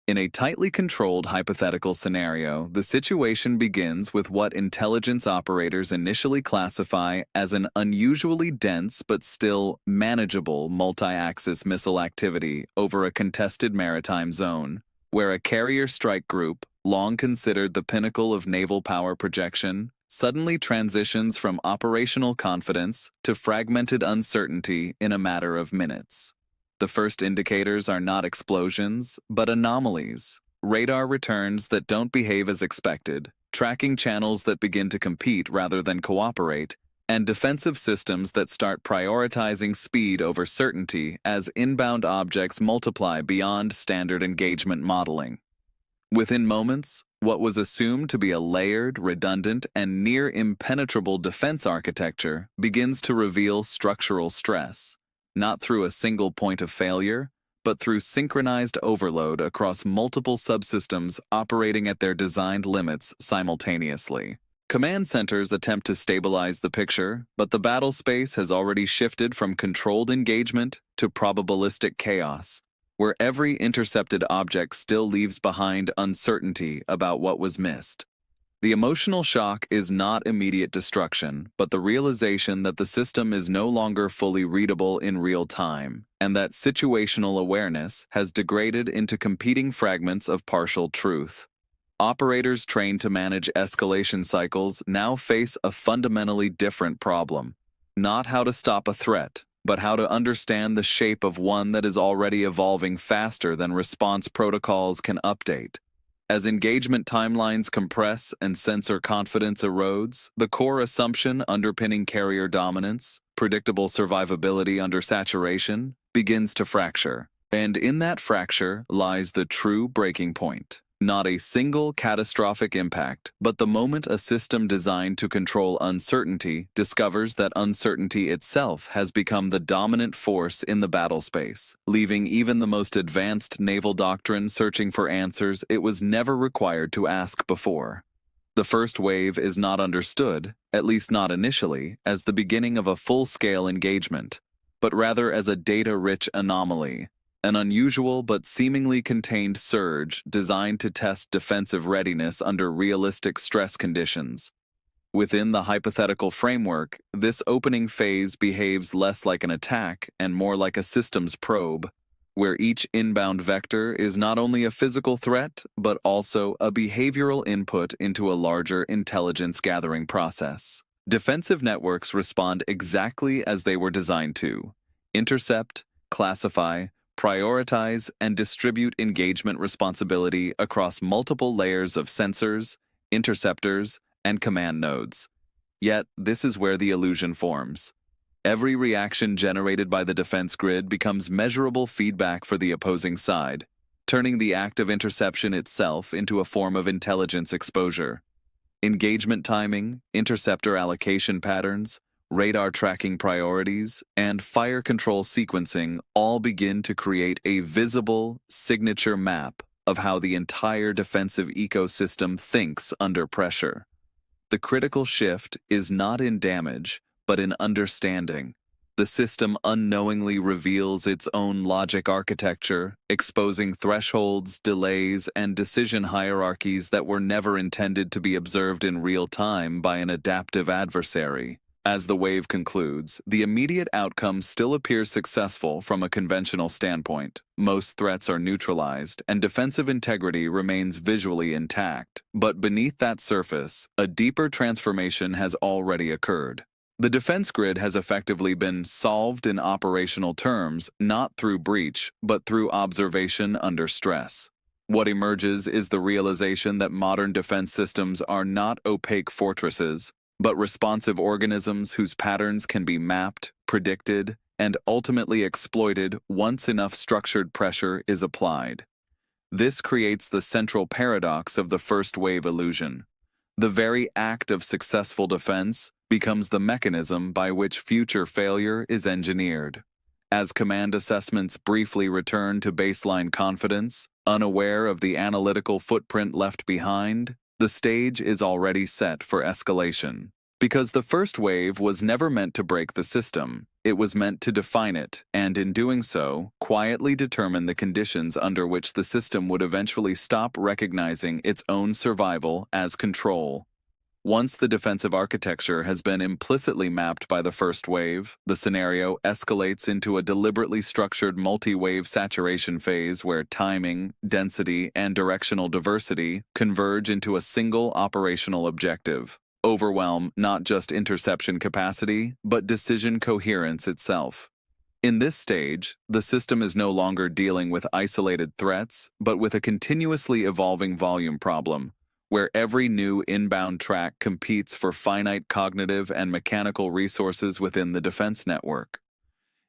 In a tightly controlled hypothetical scenario, the situation begins with what intelligence operators initially classify as an unusually dense but still manageable multi-axis missile activity over a contested maritime zone, where a carrier strike group, long considered the pinnacle of naval power projection, suddenly transitions from operational confidence to fragmented uncertainty in a matter of minutes. The first indicators are not explosions, but anomalies. Radar returns that don't behave as expected, tracking channels that begin to compete rather than cooperate, and defensive systems that start prioritizing speed over certainty as inbound objects multiply beyond standard engagement modeling. Within moments, what was assumed to be a layered, redundant, and near impenetrable defense architecture begins to reveal structural stress, not through a single point of failure, but through synchronized overload across multiple subsystems operating at their designed limits simultaneously. Command centers attempt to stabilize the picture, but the battle space has already shifted from controlled engagement to probabilistic chaos, where every intercepted object still leaves behind uncertainty about what was missed. The emotional shock is not immediate destruction, but the realization that the system is no longer fully readable in real time, and that situational awareness has degraded into competing fragments of partial truth. Operators trained to manage escalation cycles now face a fundamentally different problem. Not how to stop a threat, but how to understand the shape of one that is already evolving faster than response protocols can update. As engagement timelines compress and sensor confidence erodes, the core assumption underpinning carrier dominance, predictable survivability under saturation, begins to fracture. And in that fracture lies the true breaking point. Not a single catastrophic impact, but the moment a system designed to control uncertainty discovers that uncertainty itself has become the dominant force in the battle space, leaving even the most advanced naval doctrine searching for answers it was never required to ask before. The first wave is not understood, at least not initially, as the beginning of a full-scale engagement, but rather as a data-rich anomaly. An unusual but seemingly contained surge designed to test defensive readiness under realistic stress conditions. Within the hypothetical framework, this opening phase behaves less like an attack and more like a systems probe, where each inbound vector is not only a physical threat, but also a behavioral input into a larger intelligence-gathering process. Defensive networks respond exactly as they were designed to: intercept, classify, prioritize, and distribute engagement responsibility across multiple layers of sensors, interceptors, and command nodes. Yet, this is where the illusion forms. Every reaction generated by the defense grid becomes measurable feedback for the opposing side, turning the act of interception itself into a form of intelligence exposure. Engagement timing, interceptor allocation patterns, radar tracking priorities, and fire control sequencing all begin to create a visible, signature map of how the entire defensive ecosystem thinks under pressure. The critical shift is not in damage, but in understanding. The system unknowingly reveals its own logic architecture, exposing thresholds, delays, and decision hierarchies that were never intended to be observed in real time by an adaptive adversary. As the wave concludes, the immediate outcome still appears successful from a conventional standpoint. Most threats are neutralized, and defensive integrity remains visually intact. But beneath that surface, a deeper transformation has already occurred. The defense grid has effectively been solved in operational terms, not through breach, but through observation under stress. What emerges is the realization that modern defense systems are not opaque fortresses, but responsive organisms whose patterns can be mapped, predicted, and ultimately exploited once enough structured pressure is applied. This creates the central paradox of the first wave illusion. The very act of successful defense becomes the mechanism by which future failure is engineered. As command assessments briefly return to baseline confidence, unaware of the analytical footprint left behind, the stage is already set for escalation. Because the first wave was never meant to break the system. It was meant to define it, and in doing so, quietly determine the conditions under which the system would eventually stop recognizing its own survival as control. Once the defensive architecture has been implicitly mapped by the first wave, the scenario escalates into a deliberately structured multi-wave saturation phase where timing, density, and directional diversity converge into a single operational objective. Overwhelm not just interception capacity, but decision coherence itself. In this stage, the system is no longer dealing with isolated threats, but with a continuously evolving volume problem, where every new inbound track competes for finite cognitive and mechanical resources within the defense network.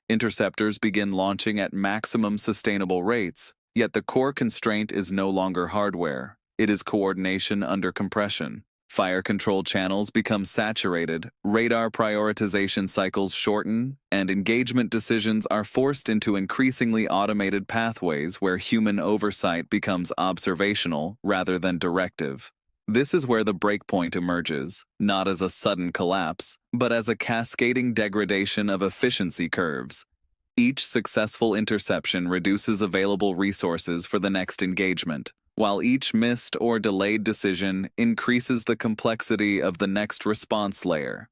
Interceptors begin launching at maximum sustainable rates, yet the core constraint is no longer hardware, it is coordination under compression. Fire control channels become saturated, radar prioritization cycles shorten, and engagement decisions are forced into increasingly automated pathways where human oversight becomes observational rather than directive. This is where the breakpoint emerges, not as a sudden collapse, but as a cascading degradation of efficiency curves. Each successful interception reduces available resources for the next engagement, while each missed or delayed decision increases the complexity of the next response layer.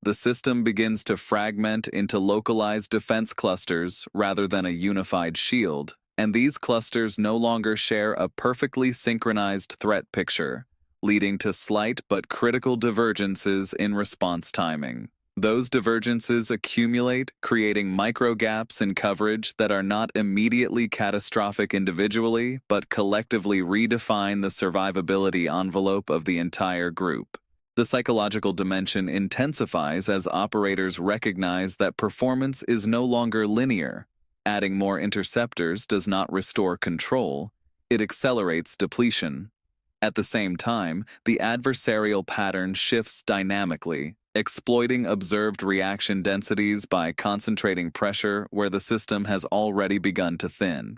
The system begins to fragment into localized defense clusters rather than a unified shield, and these clusters no longer share a perfectly synchronized threat picture, leading to slight but critical divergences in response timing. Those divergences accumulate, creating micro-gaps in coverage that are not immediately catastrophic individually, but collectively redefine the survivability envelope of the entire group. The psychological dimension intensifies as operators recognize that performance is no longer linear. Adding more interceptors does not restore control, it accelerates depletion. At the same time, the adversarial pattern shifts dynamically, exploiting observed reaction densities by concentrating pressure where the system has already begun to thin.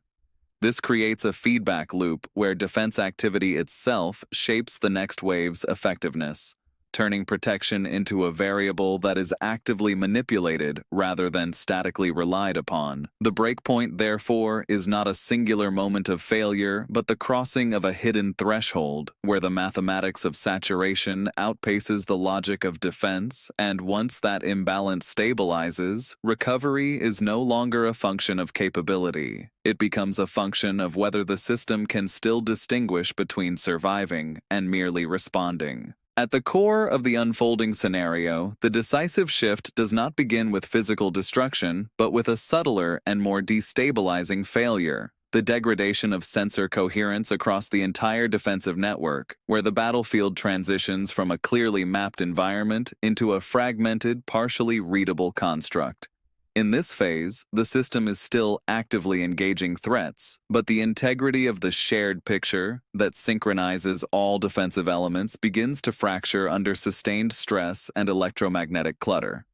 This creates a feedback loop where defense activity itself shapes the next wave's effectiveness, turning protection into a variable that is actively manipulated rather than statically relied upon. The breakpoint, therefore, is not a singular moment of failure, but the crossing of a hidden threshold, where the mathematics of saturation outpaces the logic of defense, and once that imbalance stabilizes, recovery is no longer a function of capability. It becomes a function of whether the system can still distinguish between surviving and merely responding. At the core of the unfolding scenario, the decisive shift does not begin with physical destruction, but with a subtler and more destabilizing failure, the degradation of sensor coherence across the entire defensive network, where the battlefield transitions from a clearly mapped environment into a fragmented, partially readable construct. In this phase, the system is still actively engaging threats, but the integrity of the shared picture that synchronizes all defensive elements begins to fracture under sustained stress and electromagnetic clutter.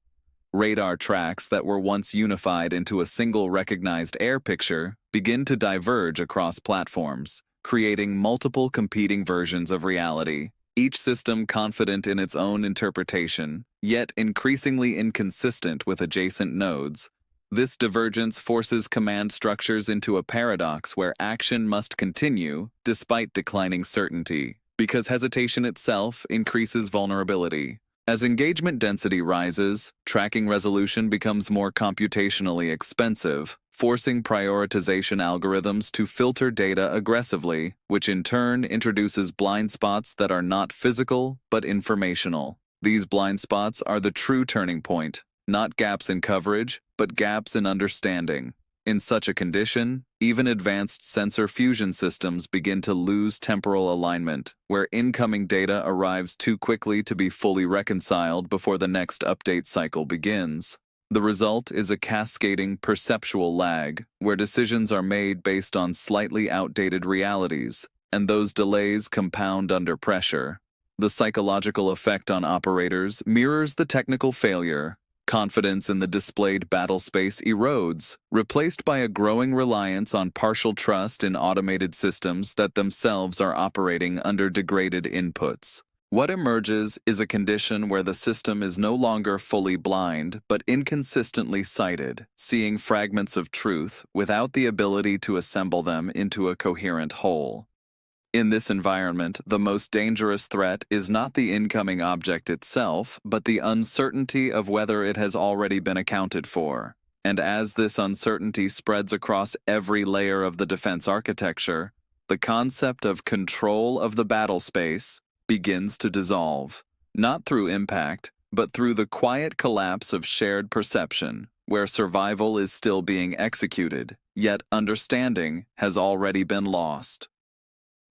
Radar tracks that were once unified into a single recognized air picture begin to diverge across platforms, creating multiple competing versions of reality, each system confident in its own interpretation, yet increasingly inconsistent with adjacent nodes. This divergence forces command structures into a paradox where action must continue despite declining certainty, because hesitation itself increases vulnerability. As engagement density rises, tracking resolution becomes more computationally expensive, forcing prioritization algorithms to filter data aggressively, which in turn introduces blind spots that are not physical but informational. These blind spots are the true turning point, not gaps in coverage, but gaps in understanding. In such a condition, even advanced sensor fusion systems begin to lose temporal alignment, where incoming data arrives too quickly to be fully reconciled before the next update cycle begins. The result is a cascading perceptual lag, where decisions are made based on slightly outdated realities, and those delays compound under pressure. The psychological effect on operators mirrors the technical failure. Confidence in the displayed battle space erodes, replaced by a growing reliance on partial trust in automated systems that themselves are operating under degraded inputs. What emerges is a condition where the system is no longer fully blind, but inconsistently sighted, seeing fragments of truth without the ability to assemble them into a coherent whole. In this environment, the most dangerous threat is not the incoming object itself, but the uncertainty of whether it has already been accounted for. And as this uncertainty spreads across every layer of the defense architecture, the concept of control of the battle space begins to dissolve, not through impact, but through the quiet collapse of shared perception, where survival is still being executed, yet understanding has already been lost.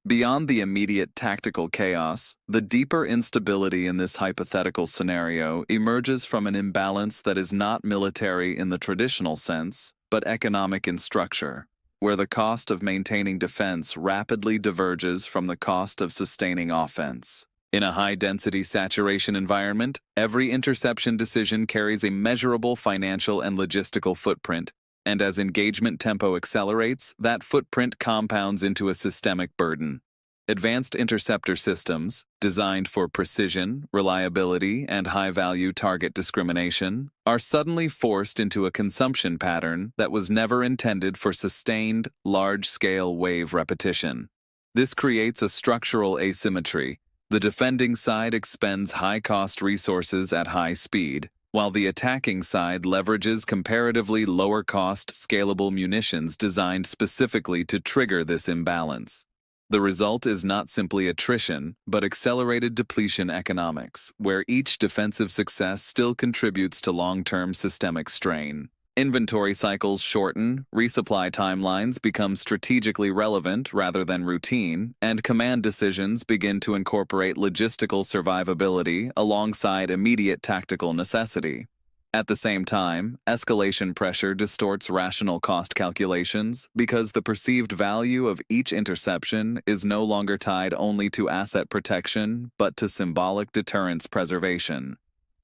Beyond the immediate tactical chaos, the deeper instability in this hypothetical scenario emerges from an imbalance that is not military in the traditional sense, but economic in structure, where the cost of maintaining defense rapidly diverges from the cost of sustaining offense. In a high-density saturation environment, every interception decision carries a measurable financial and logistical footprint, and as engagement tempo accelerates, that footprint compounds into a systemic burden. Advanced interceptor systems, designed for precision, reliability, and high-value target discrimination, are suddenly forced into a consumption pattern that was never intended for sustained, large-scale wave repetition. This creates a structural asymmetry. The defending side expends high-cost resources at high speed, while the attacking side leverages comparatively lower-cost, scalable munitions designed specifically to trigger this imbalance. The result is not simply attrition, but accelerated depletion economics, where each defensive success still contributes to long-term systemic strain. Inventory cycles shorten, resupply timelines become strategically relevant rather than routine, and command decisions begin to incorporate logistical survivability alongside immediate tactical necessity. At the same time, escalation pressure distorts rational cost calculations because the perceived value of each interception is no longer tied only to asset protection but to symbolic deterrence preservation.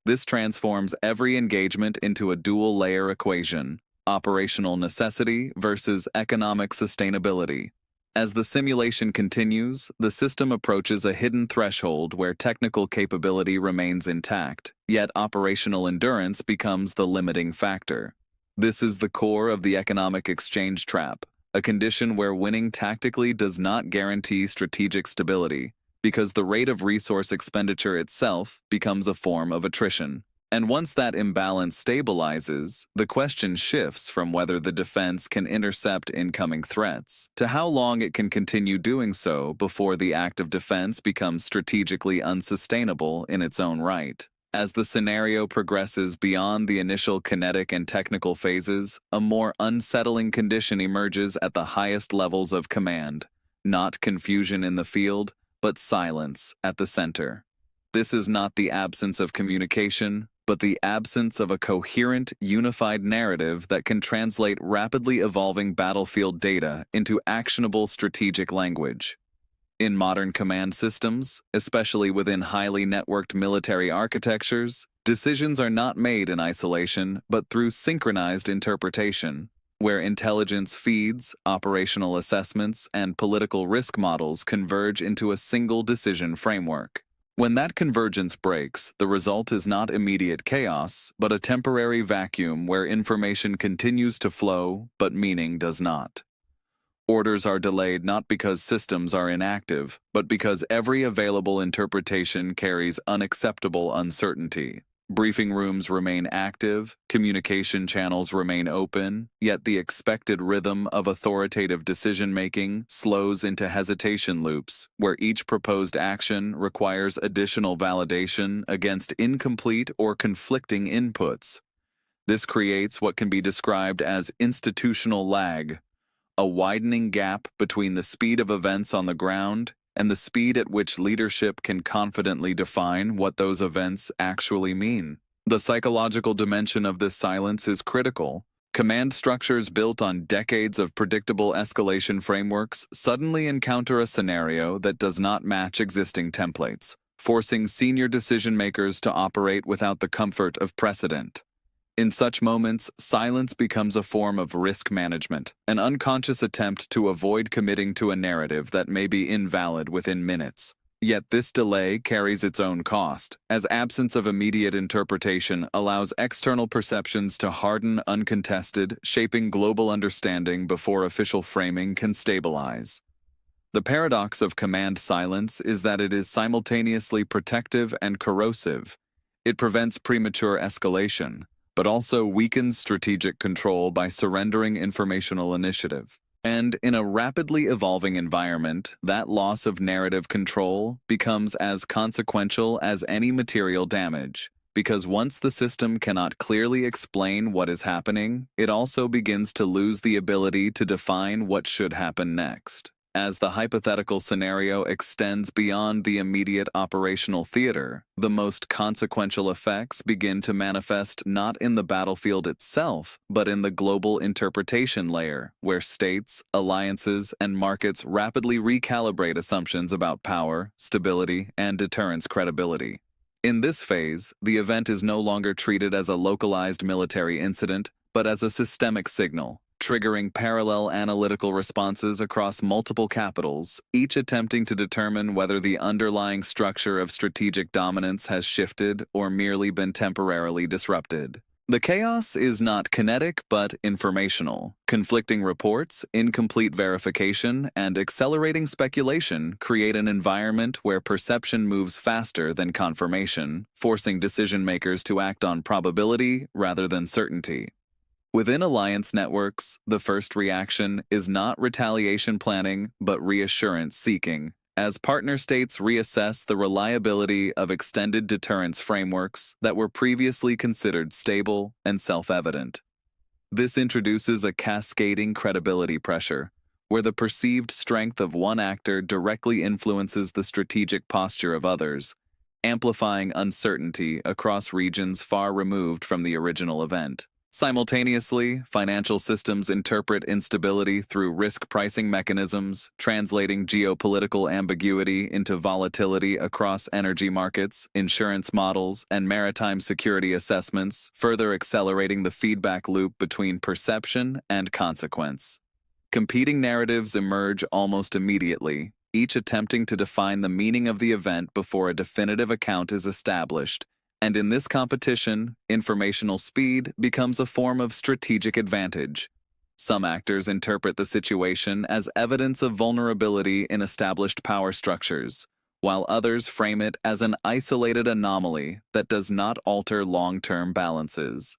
This transforms every engagement into a dual-layer equation: operational necessity versus economic sustainability. As the simulation continues, the system approaches a hidden threshold where technical capability remains intact, yet operational endurance becomes the limiting factor. This is the core of the economic exchange trap, a condition where winning tactically does not guarantee strategic stability, because the rate of resource expenditure itself becomes a form of attrition. And once that imbalance stabilizes, the question shifts from whether the defense can intercept incoming threats to how long it can continue doing so before the act of defense becomes strategically unsustainable in its own right. As the scenario progresses beyond the initial kinetic and technical phases, a more unsettling condition emerges at the highest levels of command: not confusion in the field, but silence at the center. This is not the absence of communication, but the absence of a coherent, unified narrative that can translate rapidly evolving battlefield data into actionable strategic language. In modern command systems, especially within highly networked military architectures, decisions are not made in isolation, but through synchronized interpretation, where intelligence feeds, operational assessments, and political risk models converge into a single decision framework. When that convergence breaks, the result is not immediate chaos, but a temporary vacuum where information continues to flow, but meaning does not. Orders are delayed not because systems are inactive, but because every available interpretation carries unacceptable uncertainty. Briefing rooms remain active, communication channels remain open, yet the expected rhythm of authoritative decision-making slows into hesitation loops, where each proposed action requires additional validation against incomplete or conflicting inputs. This creates what can be described as institutional lag, a widening gap between the speed of events on the ground and the speed at which leadership can confidently define what those events actually mean. The psychological dimension of this silence is critical. Command structures built on decades of predictable escalation frameworks suddenly encounter a scenario that does not match existing templates, forcing senior decision-makers to operate without the comfort of precedent. In such moments, silence becomes a form of risk management, an unconscious attempt to avoid committing to a narrative that may be invalid within minutes. Yet this delay carries its own cost, as absence of immediate interpretation allows external perceptions to harden uncontested, shaping global understanding before official framing can stabilize. The paradox of command silence is that it is simultaneously protective and corrosive. It prevents premature escalation, but also weakens strategic control by surrendering informational initiative. And in a rapidly evolving environment, that loss of narrative control becomes as consequential as any material damage, because once the system cannot clearly explain what is happening, it also begins to lose the ability to define what should happen next. As the hypothetical scenario extends beyond the immediate operational theater, the most consequential effects begin to manifest not in the battlefield itself, but in the global interpretation layer, where states, alliances, and markets rapidly recalibrate assumptions about power, stability, and deterrence credibility. In this phase, the event is no longer treated as a localized military incident, but as a systemic signal, triggering parallel analytical responses across multiple capitals, each attempting to determine whether the underlying structure of strategic dominance has shifted or merely been temporarily disrupted. The chaos is not kinetic but informational. Conflicting reports, incomplete verification, and accelerating speculation create an environment where perception moves faster than confirmation, forcing decision-makers to act on probability rather than certainty. Within alliance networks, the first reaction is not retaliation planning but reassurance seeking, as partner states reassess the reliability of extended deterrence frameworks that were previously considered stable and self-evident. This introduces a cascading credibility pressure, where the perceived strength of one actor directly influences the strategic posture of others, amplifying uncertainty across regions far removed from the original event. Simultaneously, financial systems interpret instability through risk pricing mechanisms, translating geopolitical ambiguity into volatility across energy markets, insurance models, and maritime security assessments, further accelerating the feedback loop between perception and consequence. Competing narratives emerge almost immediately, each attempting to define the meaning of the event before a definitive account is established. And in this competition, informational speed becomes a form of strategic advantage. Some actors interpret the situation as evidence of vulnerability in established power structures, while others frame it as an isolated anomaly that does not alter long-term balances.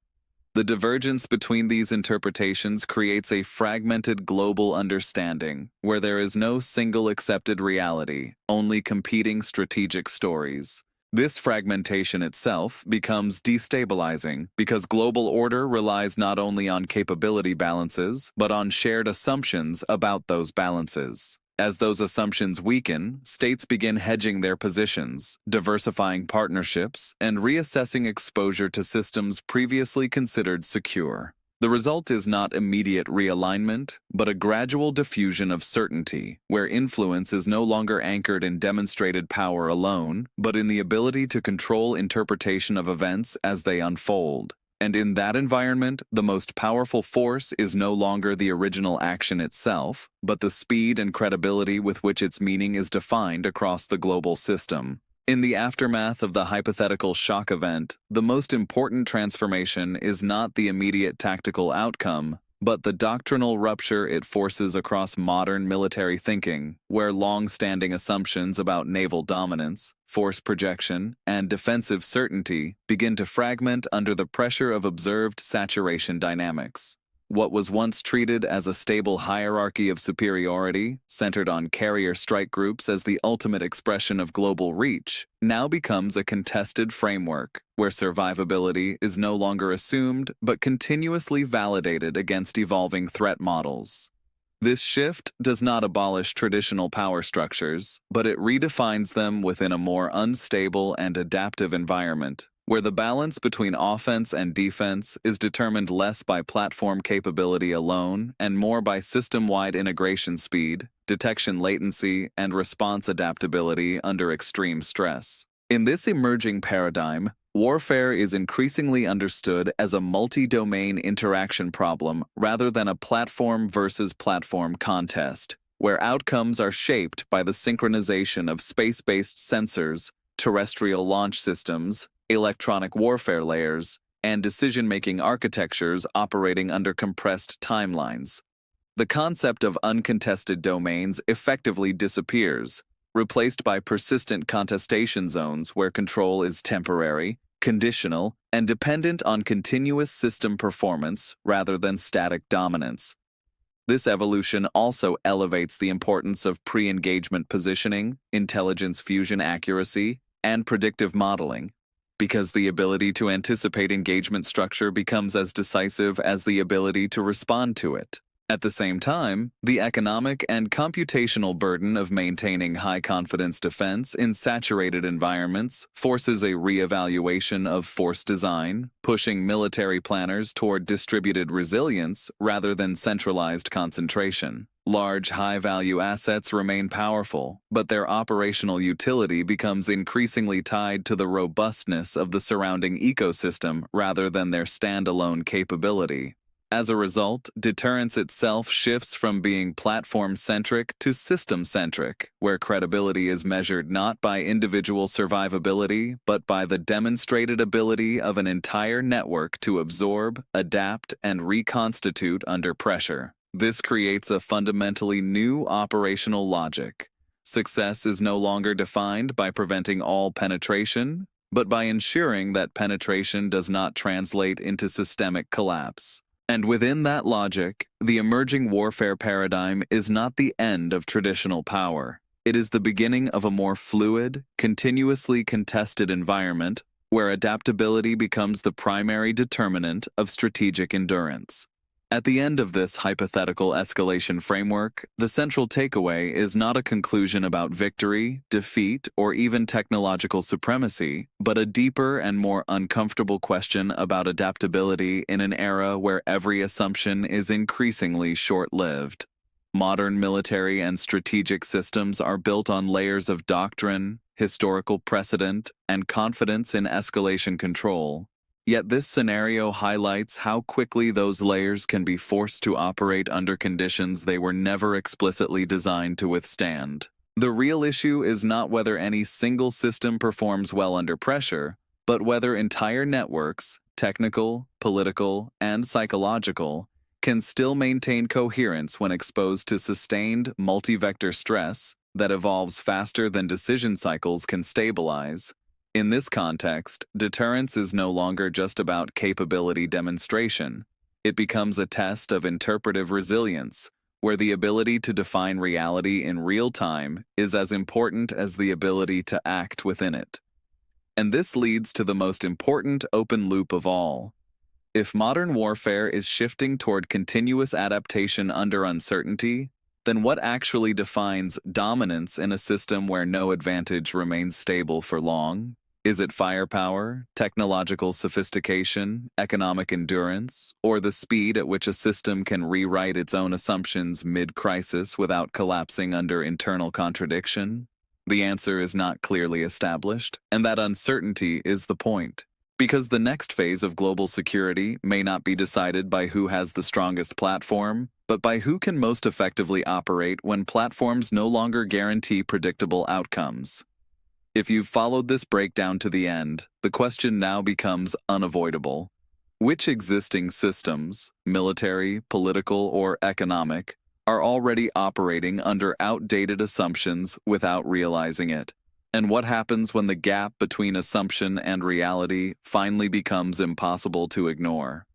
The divergence between these interpretations creates a fragmented global understanding, where there is no single accepted reality, only competing strategic stories. This fragmentation itself becomes destabilizing because global order relies not only on capability balances, but on shared assumptions about those balances. As those assumptions weaken, states begin hedging their positions, diversifying partnerships, and reassessing exposure to systems previously considered secure. The result is not immediate realignment, but a gradual diffusion of certainty, where influence is no longer anchored in demonstrated power alone, but in the ability to control interpretation of events as they unfold. And in that environment, the most powerful force is no longer the original action itself, but the speed and credibility with which its meaning is defined across the global system. In the aftermath of the hypothetical shock event, the most important transformation is not the immediate tactical outcome, but the doctrinal rupture it forces across modern military thinking, where long-standing assumptions about naval dominance, force projection, and defensive certainty begin to fragment under the pressure of observed saturation dynamics. What was once treated as a stable hierarchy of superiority, centered on carrier strike groups as the ultimate expression of global reach, now becomes a contested framework, where survivability is no longer assumed but continuously validated against evolving threat models. This shift does not abolish traditional power structures, but it redefines them within a more unstable and adaptive environment, where the balance between offense and defense is determined less by platform capability alone and more by system-wide integration speed, detection latency, and response adaptability under extreme stress. In this emerging paradigm, warfare is increasingly understood as a multi-domain interaction problem rather than a platform versus platform contest, where outcomes are shaped by the synchronization of space-based sensors, terrestrial launch systems, electronic warfare layers, and decision-making architectures operating under compressed timelines. The concept of uncontested domains effectively disappears, replaced by persistent contestation zones where control is temporary, conditional, and dependent on continuous system performance rather than static dominance. This evolution also elevates the importance of pre-engagement positioning, intelligence fusion accuracy, and predictive modeling, because the ability to anticipate engagement structure becomes as decisive as the ability to respond to it. At the same time, the economic and computational burden of maintaining high-confidence defense in saturated environments forces a reevaluation of force design, pushing military planners toward distributed resilience rather than centralized concentration. Large, high-value assets remain powerful, but their operational utility becomes increasingly tied to the robustness of the surrounding ecosystem rather than their standalone capability. As a result, deterrence itself shifts from being platform-centric to system-centric, where credibility is measured not by individual survivability, but by the demonstrated ability of an entire network to absorb, adapt, and reconstitute under pressure. This creates a fundamentally new operational logic. Success is no longer defined by preventing all penetration, but by ensuring that penetration does not translate into systemic collapse. And within that logic, the emerging warfare paradigm is not the end of traditional power. It is the beginning of a more fluid, continuously contested environment where adaptability becomes the primary determinant of strategic endurance. At the end of this hypothetical escalation framework, the central takeaway is not a conclusion about victory, defeat, or even technological supremacy, but a deeper and more uncomfortable question about adaptability in an era where every assumption is increasingly short-lived. Modern military and strategic systems are built on layers of doctrine, historical precedent, and confidence in escalation control. Yet this scenario highlights how quickly those layers can be forced to operate under conditions they were never explicitly designed to withstand. The real issue is not whether any single system performs well under pressure, but whether entire networks, technical, political, and psychological, can still maintain coherence when exposed to sustained multi-vector stress that evolves faster than decision cycles can stabilize. In this context, deterrence is no longer just about capability demonstration. It becomes a test of interpretive resilience, where the ability to define reality in real time is as important as the ability to act within it. And this leads to the most important open loop of all. If modern warfare is shifting toward continuous adaptation under uncertainty, then what actually defines dominance in a system where no advantage remains stable for long? Is it firepower, technological sophistication, economic endurance, or the speed at which a system can rewrite its own assumptions mid-crisis without collapsing under internal contradiction? The answer is not clearly established, and that uncertainty is the point. Because the next phase of global security may not be decided by who has the strongest platform, but by who can most effectively operate when platforms no longer guarantee predictable outcomes. If you've followed this breakdown to the end, the question now becomes unavoidable. Which existing systems, military, political, or economic, are already operating under outdated assumptions without realizing it? And what happens when the gap between assumption and reality finally becomes impossible to ignore?